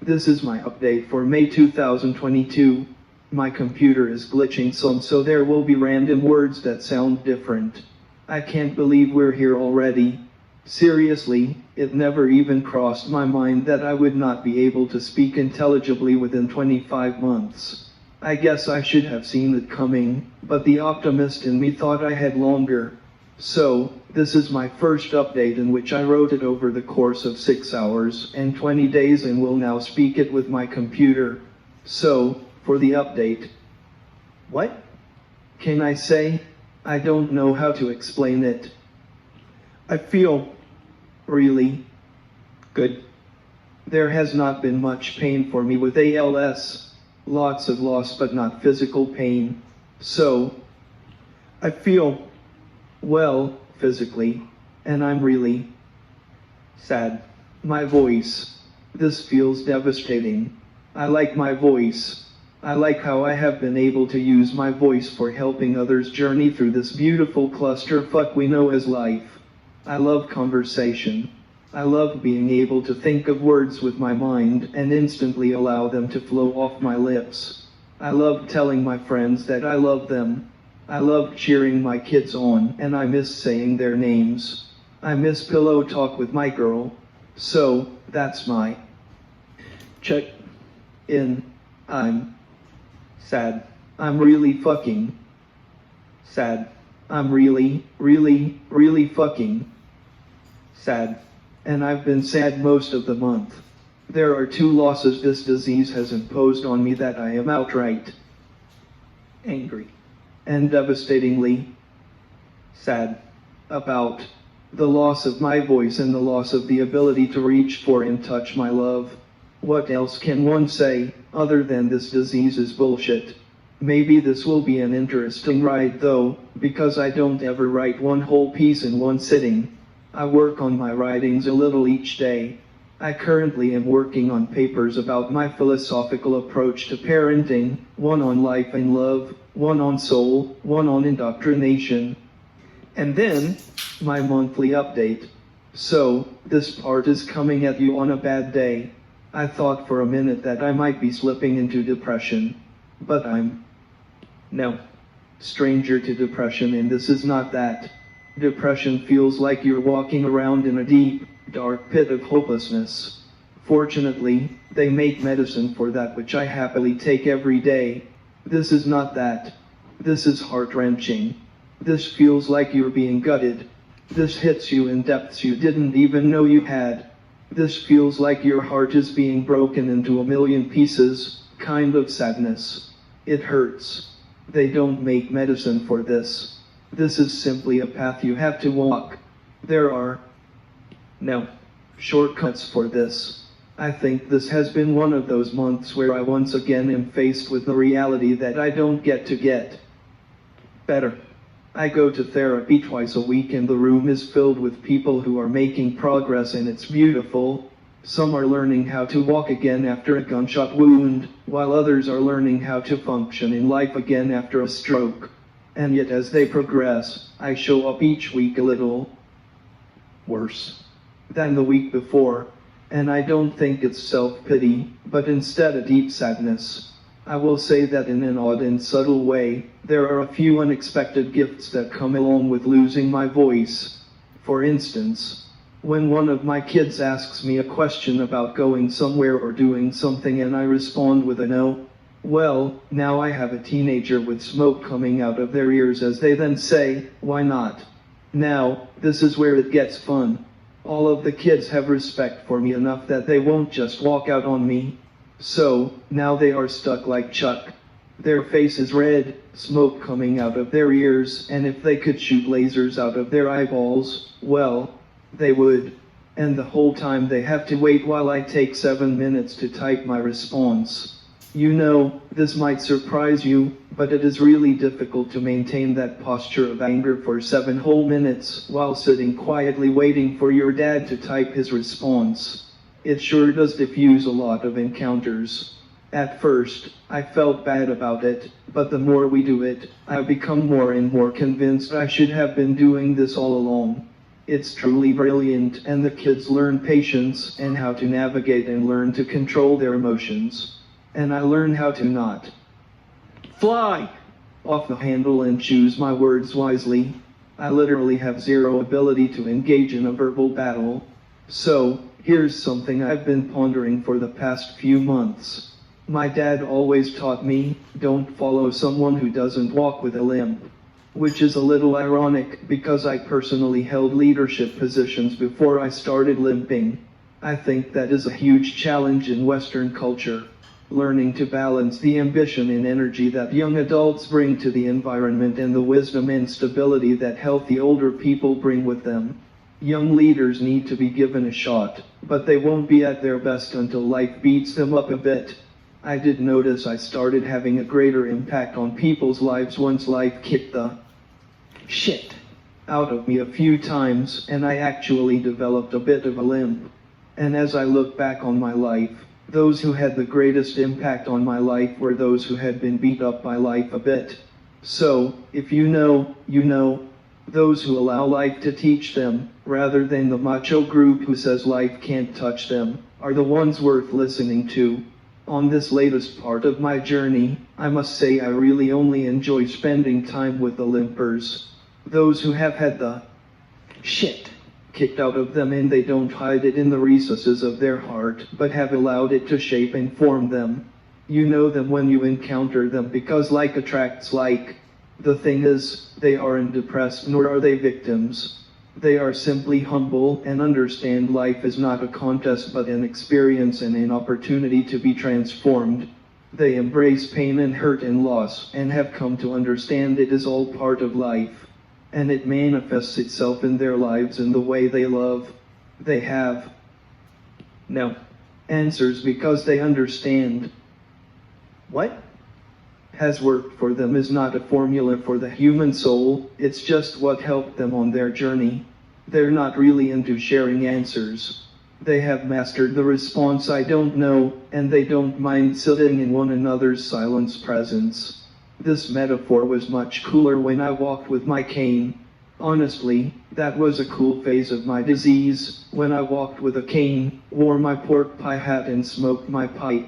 This is my update for May 2022. My computer is glitching some, so there will be random words that sound different. I can't believe we're here already. Seriously, it never even crossed my mind that I would not be able to speak intelligibly within 25 months. I guess I should have seen it coming, but the optimist in me thought I had longer. So, this is my first update in which I wrote it over the course of 6 hours and 20 days and will now speak it with my computer. So, for the update. What can I say? I don't know how to explain it. I feel really good. There has not been much pain for me with ALS. Lots of loss but not physical pain. So, I feel well physically, and I'm really sad. My voice. This feels devastating. I like my voice. I like how I have been able to use my voice for helping others journey through this beautiful clusterfuck we know as life. I love conversation. I love being able to think of words with my mind and instantly allow them to flow off my lips. I love telling my friends that I love them. I love cheering my kids on, and I miss saying their names. I miss pillow talk with my girl. So, that's my check in. I'm sad. I'm really fucking sad. I'm really fucking sad. And I've been sad most of the month. There are 2 losses this disease has imposed on me that I am outright angry and devastatingly sad about. The loss of my voice and the loss of the ability to reach for and touch my love. What else can one say, other than this disease is bullshit? Maybe this will be an interesting ride though, because I don't ever write one whole piece in one sitting. I work on my writings a little each day. I currently am working on papers about my philosophical approach to parenting, one on life and love, one on soul, one on indoctrination. And then, my monthly update. So, this part is coming at you on a bad day. I thought for a minute that I might be slipping into depression. But I'm no stranger to depression, and this is not that. Depression feels like you're walking around in a deep, dark pit of hopelessness. Fortunately, they make medicine for that, which I happily take every day. This is not that. This is heart-wrenching. This feels like you're being gutted. This hits you in depths you didn't even know you had. This feels like your heart is being broken into a million pieces, kind of sadness. It hurts. They don't make medicine for this. This is simply a path you have to walk. There are no shortcuts for this. I think this has been one of those months where I once again am faced with the reality that I don't get to get better. I go to therapy twice a week and the room is filled with people who are making progress, and it's beautiful. Some are learning how to walk again after a gunshot wound, while others are learning how to function in life again after a stroke. And yet as they progress, I show up each week a little worse than the week before. And I don't think it's self-pity, but instead a deep sadness. I will say that in an odd and subtle way, there are a few unexpected gifts that come along with losing my voice. For instance, when one of my kids asks me a question about going somewhere or doing something and I respond with a no, well, now I have a teenager with smoke coming out of their ears as they then say, why not? Now, this is where it gets fun. All of the kids have respect for me enough that they won't just walk out on me. So, now they are stuck like Chuck. Their face is red, smoke coming out of their ears, and if they could shoot lasers out of their eyeballs, well, they would. And the whole time they have to wait while I take 7 minutes to type my response. You know, this might surprise you, but it is really difficult to maintain that posture of anger for 7 whole minutes while sitting quietly waiting for your dad to type his response. It sure does diffuse a lot of encounters. At first, I felt bad about it, but the more we do it, I become more and more convinced I should have been doing this all along. It's truly brilliant, and the kids learn patience and how to navigate and learn to control their emotions. And I learn how to not fly off the handle and choose my words wisely. I literally have zero ability to engage in a verbal battle. So, here's something I've been pondering for the past few months. My dad always taught me, don't follow someone who doesn't walk with a limp. Which is a little ironic because I personally held leadership positions before I started limping. I think that is a huge challenge in Western culture. Learning to balance the ambition and energy that young adults bring to the environment and the wisdom and stability that healthy older people bring with them. Young leaders need to be given a shot, but they won't be at their best until life beats them up a bit. I did notice I started having a greater impact on people's lives once life kicked the shit out of me a few times, and I actually developed a bit of a limp. And as I look back on my life, those who had the greatest impact on my life were those who had been beat up by life a bit. So, if you know, you know. Those who allow life to teach them, rather than the macho group who says life can't touch them, are the ones worth listening to. On this latest part of my journey, I must say I really only enjoy spending time with the limpers. Those who have had the shit kicked out of them and they don't hide it in the recesses of their heart, but have allowed it to shape and form them. You know them when you encounter them because like attracts like. The thing is, they aren't depressed nor are they victims. They are simply humble and understand life is not a contest but an experience and an opportunity to be transformed. They embrace pain and hurt and loss and have come to understand it is all part of life. And it manifests itself in their lives in the way they love. They have no answers because they understand. What has worked for them is not a formula for the human soul, it's just what helped them on their journey. They're not really into sharing answers. They have mastered the response I don't know, and they don't mind sitting in one another's silence presence. This metaphor was much cooler when I walked with my cane. Honestly, that was a cool phase of my disease, when I walked with a cane, wore my pork pie hat and smoked my pipe.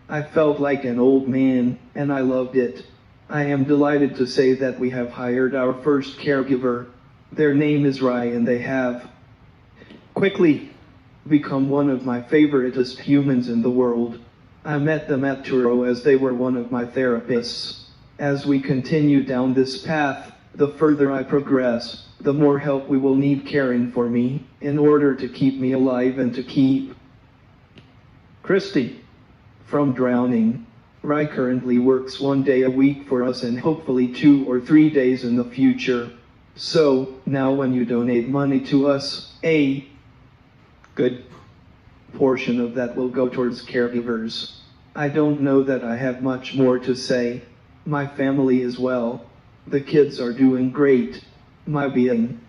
I felt like an old man, and I loved it. I am delighted to say that we have hired our first caregiver. Their name is Rye and they have quickly become one of my favoriteest humans in the world. I met them at Turo as they were one of my therapists. As we continue down this path, the further I progress, the more help we will need caring for me, in order to keep me alive and to keep Christy from drowning. Rye currently works 1 day a week for us and hopefully 2 or 3 days in the future. So, now when you donate money to us, a good portion of that will go towards caregivers. I don't know that I have much more to say. My family is well. The kids are doing great. My being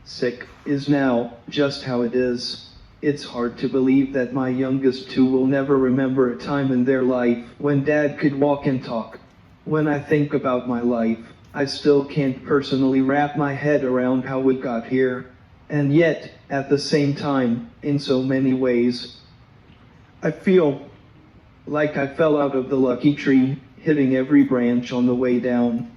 sick is now just how it is. It's hard to believe that my youngest two will never remember a time in their life when Dad could walk and talk. When I think about my life, I still can't personally wrap my head around how we got here. And yet, at the same time, in so many ways, I feel like I fell out of the lucky tree, hitting every branch on the way down.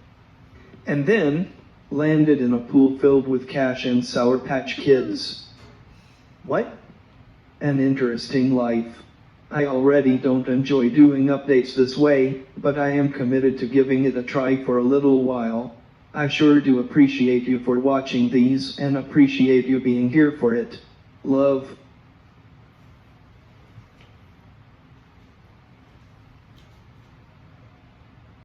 And then, landed in a pool filled with cash and Sour Patch Kids. What? An interesting life. I already don't enjoy doing updates this way, but I am committed to giving it a try for a little while. I sure do appreciate you for watching these and appreciate you being here for it. Love.